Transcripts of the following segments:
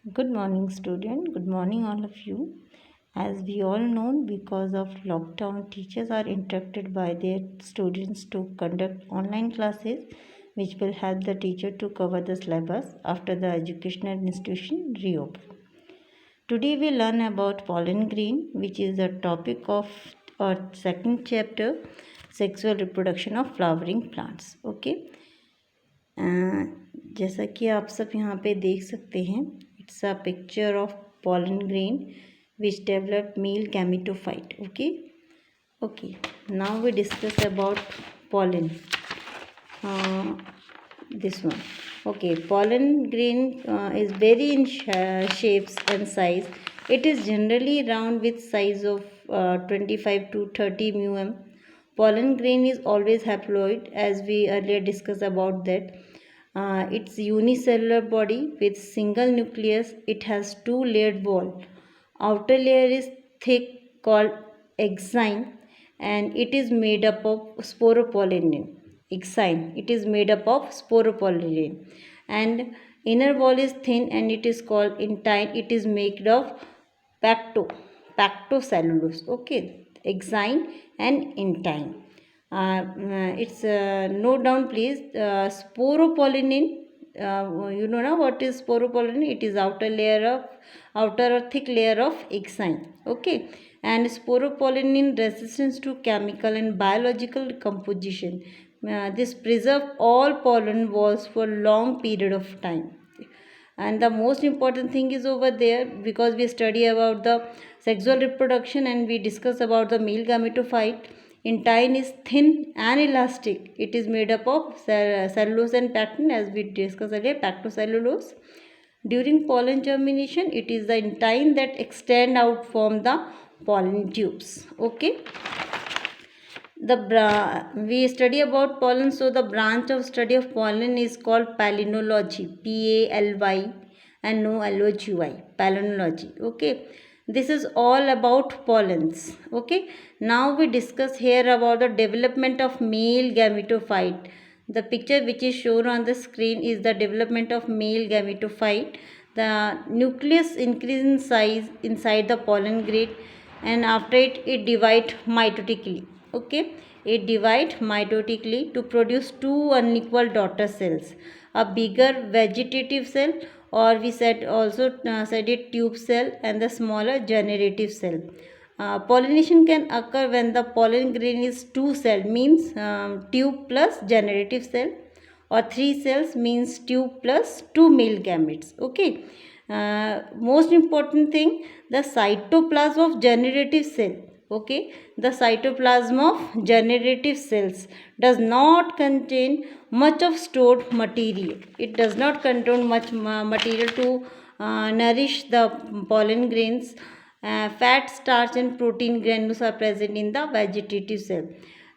Good morning, student. Good morning, all of you. As we all know, because of lockdown, teachers are interrupted by their students to conduct online classes, which will help the teacher to cover the syllabus after the educational institution reopen. Today, we learn about pollen grain, which is the topic of our second chapter, sexual reproduction of flowering plants. Okay. जैसा कि आप सब यहाँ पे देख सकते हैं, it's a picture of pollen grain which develop male gametophyte. Okay, now we discuss about pollen. This one. Okay, pollen grain is vary in shapes and size. It is generally round with size of 25 to 30 mm. Pollen grain is always haploid, as we earlier discussed about that. It's unicellular body with single nucleus. It has two layered wall. Outer layer is thick, called exine, and it is made up of sporopollen. Exine, it is made up of sporopollen, and inner wall is thin and it is called intine. It is made of pactocellulose. Okay, exine and intine. It's note down please. Sporopollen, you know now what is sporopollen? It is outer or thick layer of exine. Okay, and sporopollen resistance to chemical and biological composition. This preserve all pollen walls for long period of time. And the most important thing is over there, because we study about the sexual reproduction and we discuss about the male gametophyte. Intine is thin and elastic. It is made up of cellulose and pectin, as we discussed earlier, pactocellulose. During pollen germination, it is the intine that extend out from the pollen tubes. Okay. We study about pollen, so the branch of study of pollen is called palynology. P-A-L-Y and no L-O-G-Y. Palynology. Okay. This is all about pollens. Okay. Now we discuss here about the development of male gametophyte. The picture which is shown on the screen is the development of male gametophyte. The nucleus increase in size inside the pollen grain, and after it divide mitotically. Okay, it divide mitotically to produce two unequal daughter cells, a bigger vegetative cell, or we said also said it tube cell, and the smaller generative cell. Pollination can occur when the pollen grain is two cell, means tube plus generative cell, or three cells, means tube plus two male gametes. Okay. Most important thing, the cytoplasm of generative cell. Okay, the cytoplasm of generative cells does not contain much of stored material. It does not contain much material to nourish the pollen grains. Fat, starch and protein granules are present in the vegetative cell.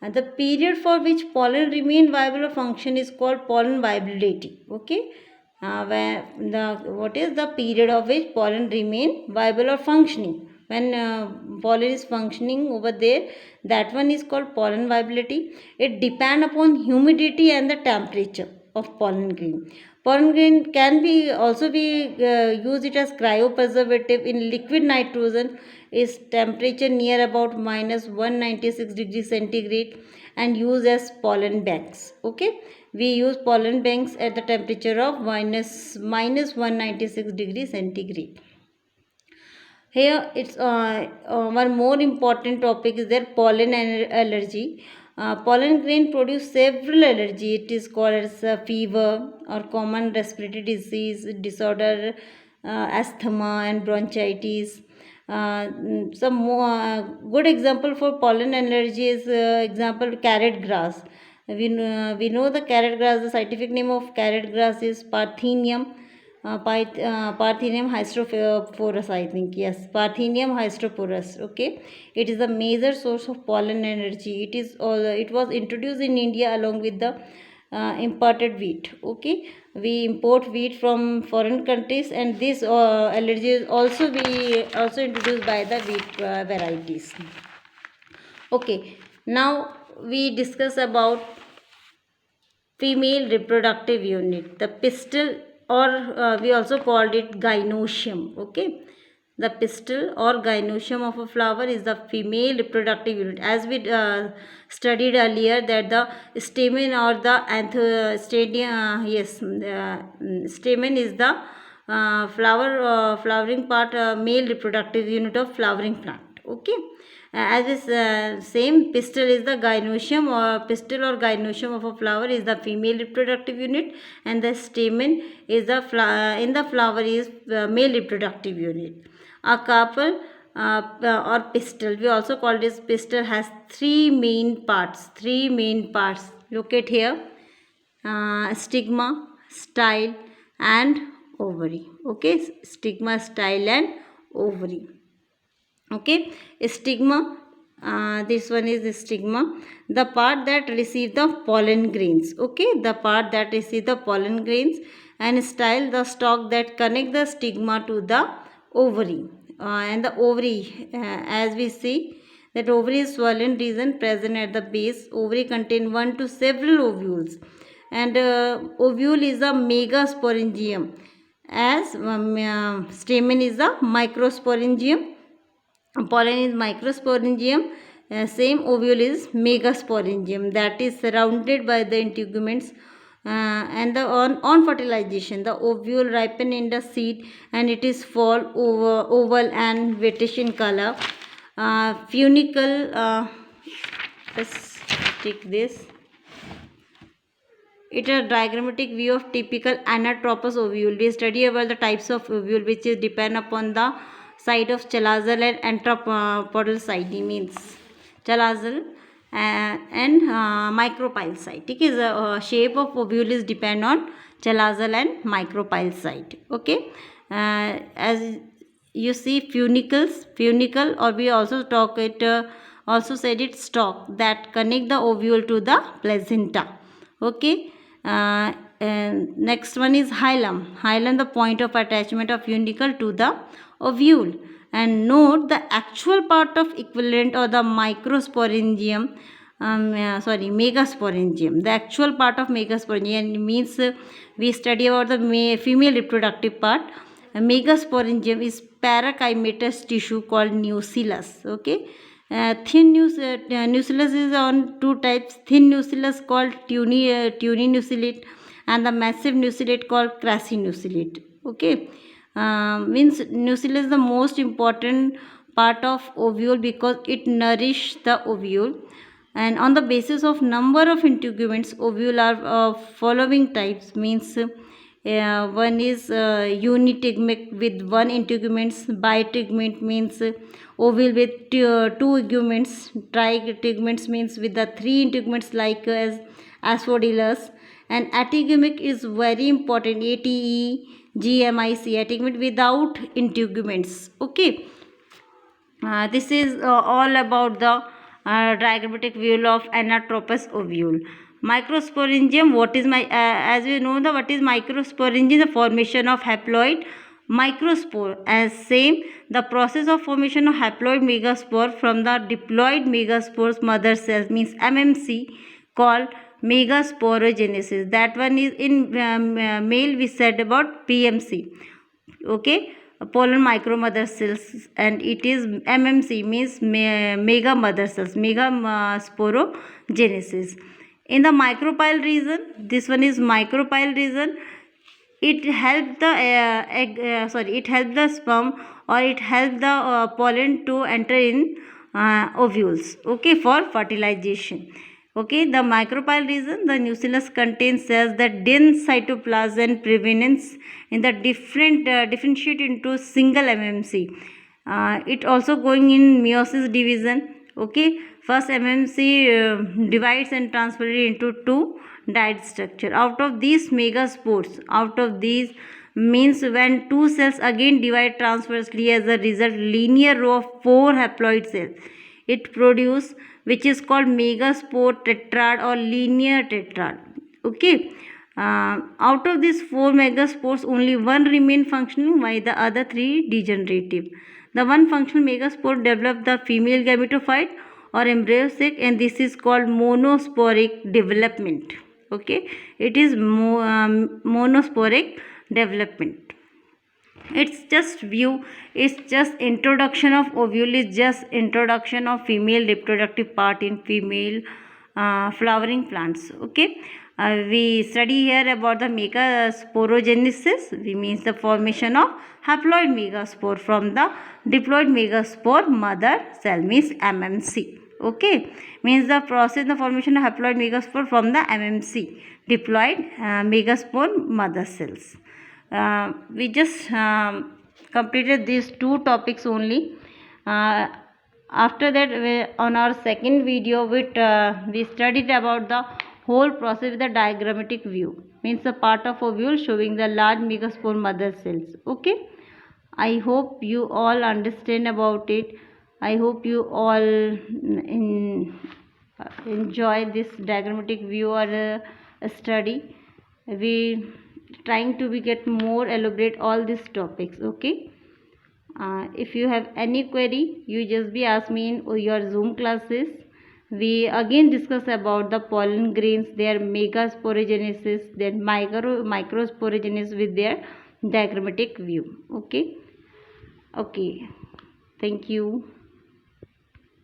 The period for which pollen remain viable or function is called pollen viability. Okay, what is the period of which pollen remain viable or functioning? When pollen is functioning over there, that one is called pollen viability. It depend upon humidity and the temperature of pollen grain. Pollen grain can be also be use it as cryopreservative in liquid nitrogen is temperature near about minus 196 degrees centigrade, and use as pollen banks. Okay, we use pollen banks at the temperature of minus 196 degrees centigrade. Here it's one more important topic is there, pollen allergy. Pollen grain produce several allergy. It is called as fever or common respiratory disease disorder, asthma and bronchitis. Some more, good example for pollen allergy is example carrot grass. We know the carrot grass. The scientific name of carrot grass is Parthenium. Parthenium hysterophorus, I think. Yes, Parthenium hysterophorus. Okay, it is a major source of pollen energy. It was introduced in India along with the imported wheat. Okay, we import wheat from foreign countries, and this allergy is also introduced by the wheat varieties. Okay, now we discuss about female reproductive unit, the pistil or we also called it gynoecium. Okay, the pistil or gynoecium of a flower is the female reproductive unit. As we studied earlier, that the stamen or the stamen is the flowering part, male reproductive unit of flowering plant. Okay, as is same, pistil is the gynoecium or pistil or gynoecium of a flower is the female reproductive unit, and the stamen is the in the flower is male reproductive unit. A carpel or pistil, we also call this pistil, has three main parts. Look at here: stigma, style, and ovary. Okay, stigma, style, and ovary. Okay, stigma, this one is the stigma, the part that receive the pollen grains. Okay, the part that receive the pollen grains. And style, the stalk that connect the stigma to the ovary. And the ovary, as we see, that ovary is swollen region present at the base. Ovary contain one to several ovules, and ovule is a megasporangium, as stamen is a microsporangium, pollen is microsporangium, same ovule is megasporangium, that is surrounded by the integuments. And the on fertilization, the ovule ripen in the seed, and it is fall oval and whitish in color. Funicle, let's take this. It is a diagrammatic view of typical anatropous ovule. We study about the types of ovule, which is depend upon the site of chalazal and antropodal site, means chalazal and micropyle site. Okay, the shape of ovule is depend on chalazal and micropyle site. Okay, as you see, funicle, or we also talk it also said it stalk that connect the ovule to the placenta. Okay, and next one is hilum, the point of attachment of funicle to the ovule. And note the actual part of equivalent or the microsporangium, megasporangium, the actual part of megasporangium means we study about the female reproductive part. Megasporangium is parachimatous tissue called nucellus. Okay, thin nucellus is on two types: thin nucellus called tuninucellate, and the massive nucellate called crassinucellate. Okay, means nucellus is the most important part of ovule because it nourish the ovule. And on the basis of number of integuments, ovule are following types, means one is unitegumate with one integuments, bitegument means ovule with two integuments, triteguments means with the three integuments like as asphodilus. And ategumic is very important, ATEGMIC, ategument without integuments. Okay, this is all about the diagrammatic view of anatropous ovule. Microsporangium, what is as we know the what is microsporangium, the formation of haploid microspore. As same, the process of formation of haploid megaspore from the diploid megaspores mother cells, means MMC, called megasporogenesis. That one is in male, we said about PMC. Okay, pollen micro mother cells, and it is MMC, means mega mother cells, mega sporogenesis. In the micropyle region, this one is micropyle region, it helps the it helps the sperm, or it helps the pollen to enter in ovules, okay, for fertilization. Okay, the micropyle region, the nucellus contains cells that dense cytoplasm and prevenance in the differentiate into single MMC. It also going in meiosis division. Okay, first MMC divides and transferred into two dyad structure. Out of these megaspores, means when two cells again divide transversely, as a result linear row of four haploid cells it produce, which is called megaspore tetrad or linear tetrad. Okay, out of these four megaspores, only one remain functioning, while the other three degenerative. The one functional megaspore develop the female gametophyte or embryo sac, and this is called monosporic development. Okay, it is monosporic development. It's just view, it's just introduction of ovule, is just introduction of female reproductive part in female flowering plants. Okay, we study here about the megasporogenesis, which means the formation of haploid megaspore from the diploid megaspore mother cell, means MMC. Okay, means the process, the formation of haploid megaspore from the MMC, diploid megaspore mother cells. We just completed these two topics only. After that, on our second video, we studied about the whole process with the diagrammatic view, means the part of ovule showing the large megaspore mother cells. Okay, I hope you all understand about it. I hope you all enjoy this diagrammatic view or study. We trying to be get more elaborate all these topics. Okay, if you have any query, you just be ask me in your Zoom classes. We again discuss about the pollen grains, their megasporogenesis, then microsporogenesis with their diagrammatic view. Okay, thank you.